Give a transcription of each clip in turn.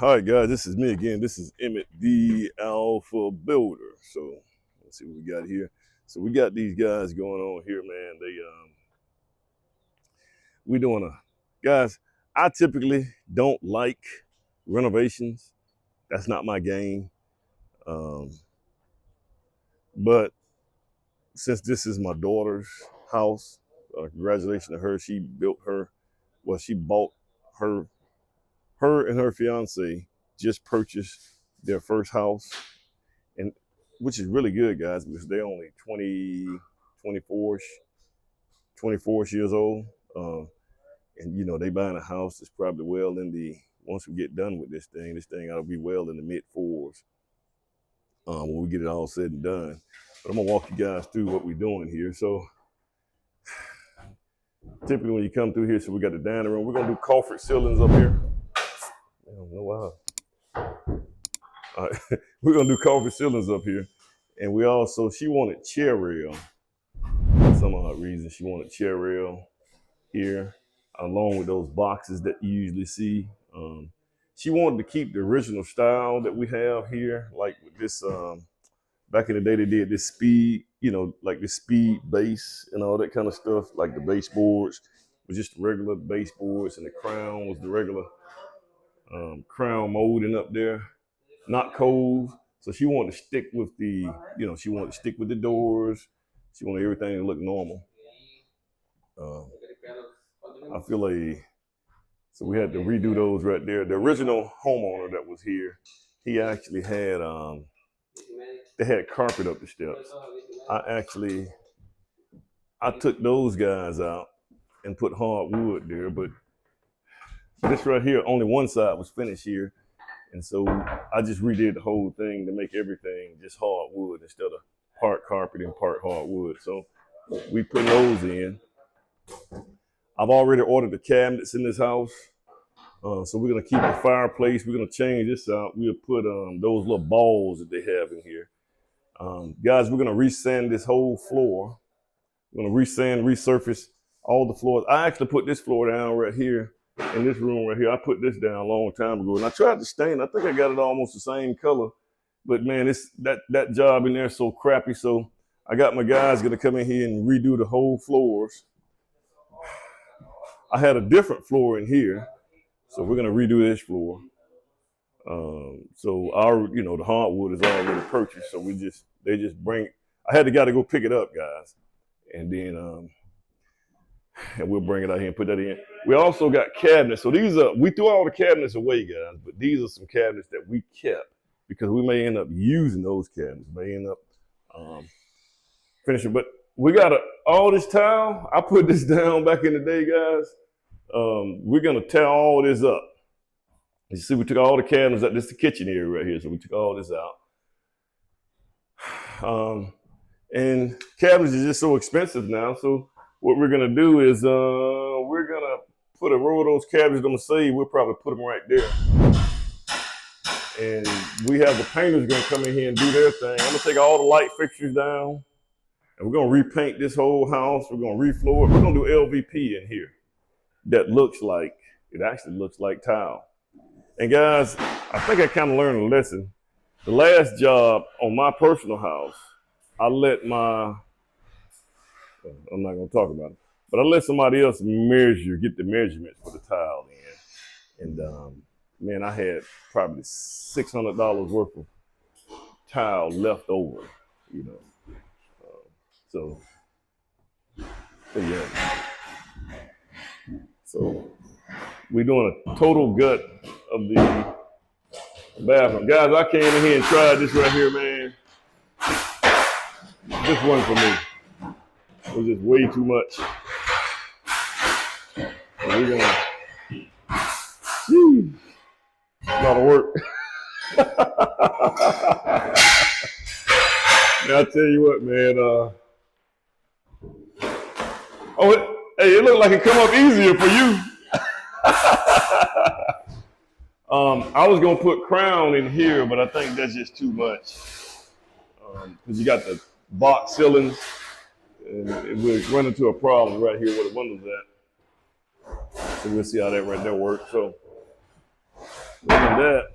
All right, guys, this is me again. This is Emmett, the Alpha Builder. So let's see what we got here. So we got these guys going on here, man. We doing guys, I typically don't like renovations. That's not my game. Um, but since this is my daughter's house, congratulations to her. She bought her and her fiance just purchased their first house, and which is really good, guys, because they're only 24 years old. And you know, they buying a house that's probably well in the, once we get done with this thing ought to be well in the mid fours when we get it all said and done. But I'm gonna walk you guys through what we're doing here. So typically when you come through here, so we got the dining room. We're gonna do Culford ceilings up here. I don't know why. All right. We're gonna do Culford ceilings up here. And we also, she wanted chair rail. For some odd reason, she wanted chair rail here, along with those boxes that you usually see. She wanted to keep the original style that we have here, like with this, back in the day they did this speed, you know, like this speed base and all that kind of stuff, like the baseboards was just regular baseboards and the crown was the regular crown molding up there, not cove. So she wanted to stick with the, you know, she wanted to stick with the doors. She wanted everything to look normal. I feel like, so we had to redo those right there. The original homeowner that was here, he actually had, they had carpet up the steps. I took those guys out and put hardwood there, but this right here, only one side was finished here. And so I just redid the whole thing to make everything just hardwood instead of part carpet and part hardwood. So we put those in. I've already ordered the cabinets in this house. So we're gonna keep the fireplace. We're gonna change this out. We'll put those little balls that they have in here. Guys, we're gonna resand this whole floor. We're gonna resurface all the floors. I actually put this floor down right here in this room right here. I put this down a long time ago, and I tried to stain. I think I got it almost the same color, but man, that job in there is so crappy. So I got my guys gonna come in here and redo the whole floors. I had a different floor in here, so we're gonna redo this floor. So our, you know, the hardwood is already purchased, so they just bring. I had the guy to go pick it up, guys, and then and we'll bring it out here and put that in. We also got cabinets. So these are, we threw all the cabinets away, guys, but these are some cabinets that we kept because we may end up using those cabinets, may end up finishing. But we got all this tile. I put this down back in the day, guys. We're gonna tear all this up. You see, we took all the cabinets out. This is the kitchen area right here. So we took all this out. And cabinets are just so expensive now. So what we're gonna do is we're gonna put a row of those cabinets. I'm gonna say we'll probably put them right there. And we have the painters gonna come in here and do their thing. I'm gonna take all the light fixtures down, and we're gonna repaint this whole house. We're gonna refloor it. We're gonna do LVP in here. That looks like, it actually looks like tile. And guys, I think I kind of learned a lesson. The last job on my personal house, I let my, I'm not gonna talk about it, but I let somebody else get the measurements for the tile in. And man, I had probably $600 worth of tile left over, you know. So yeah. So we're doing a total gut of the bathroom. Guys, I came in here and tried this right here, man. This wasn't for me. It was just way too much. So we're gonna, a lot of work. Now I tell you what, man. Hey, it looked like it come up easier for you. I was gonna put crown in here, but I think that's just too much. Because you got the box ceilings, and we're running into a problem right here where the windows at. So we'll see how that right there works. So other than that,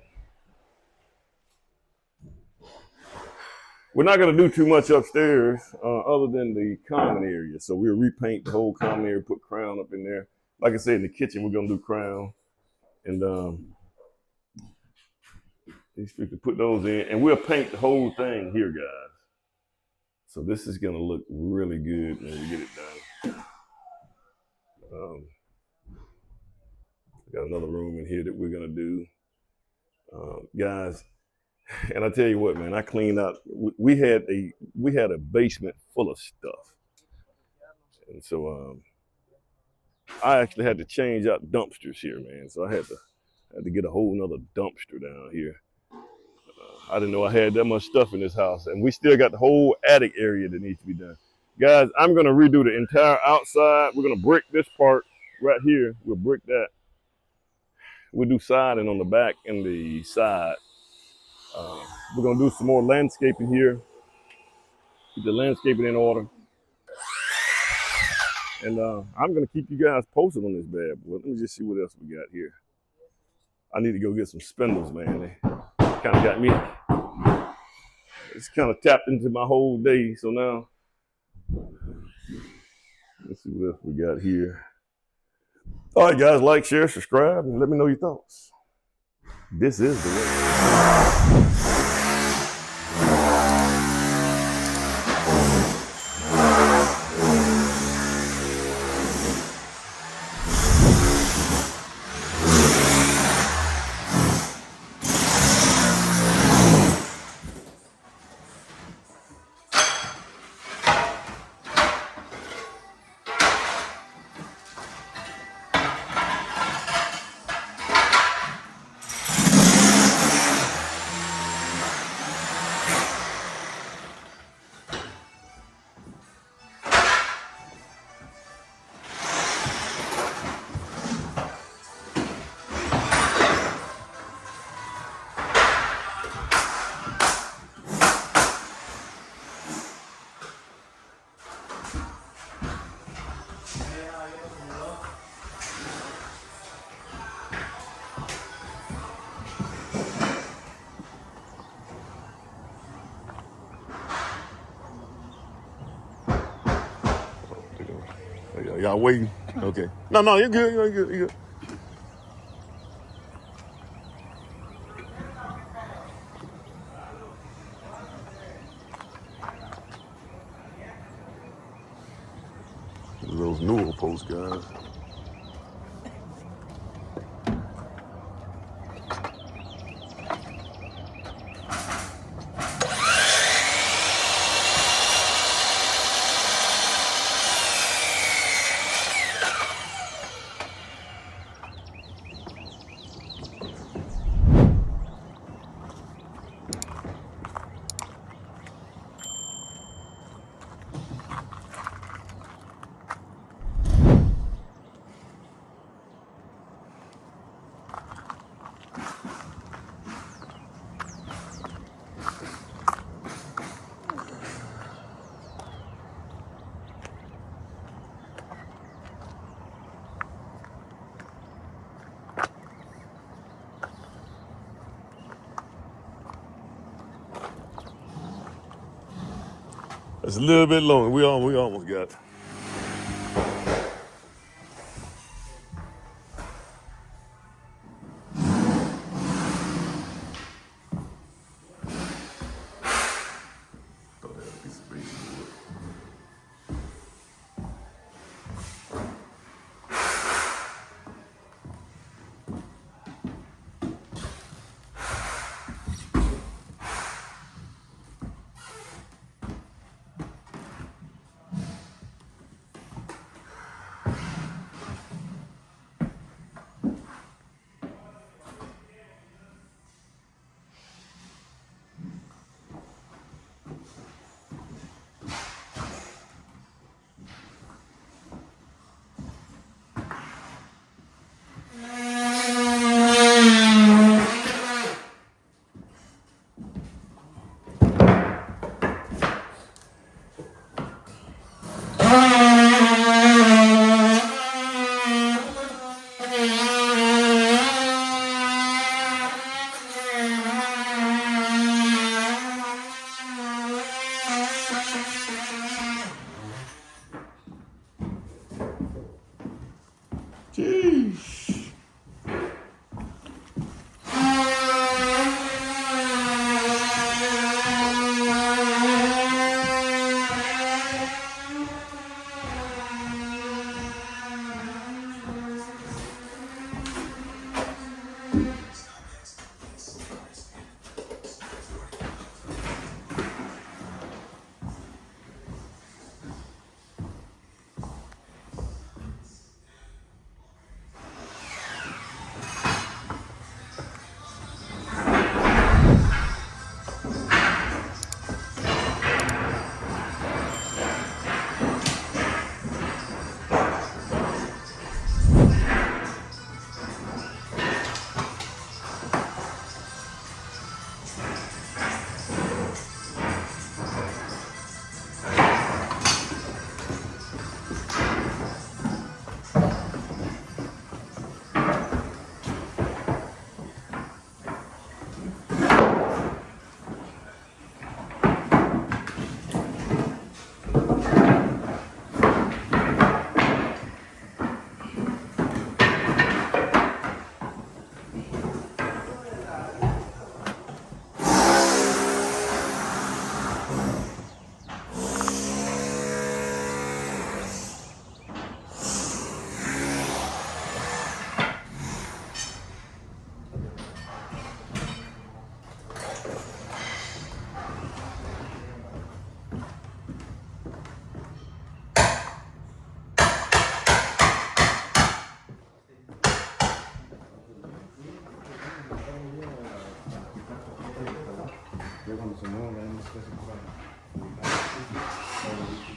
we're not gonna do too much upstairs other than the common area. So we'll repaint the whole common area, put crown up in there. Like I said, in the kitchen we're gonna do crown, and we can put those in, and we'll paint the whole thing here, guys. So this is gonna look really good when we get it done. Got another room in here that we're gonna do, guys. And I tell you what, man, I cleaned out. We had a basement full of stuff, and so I actually had to change out dumpsters here, man. So I had to get a whole nother dumpster down here. I didn't know I had that much stuff in this house, and we still got the whole attic area that needs to be done. Guys, I'm gonna redo the entire outside. We're gonna brick this part right here. We'll brick that. We'll do siding on the back and the side. We're gonna do some more landscaping here. Get the landscaping in order. And I'm gonna keep you guys posted on this bad boy. Let me just see what else we got here. I need to go get some spindles, man. They kind of got me. It's kind of tapped into my whole day. So now, let's see what else we got here. All right, guys, like, share, subscribe, and let me know your thoughts. This is the way. Y'all waiting? Okay. No, you're good. You're good. You're good. Those Newell posts, guys. It's a little bit long. We almost got it. discussion from the United States or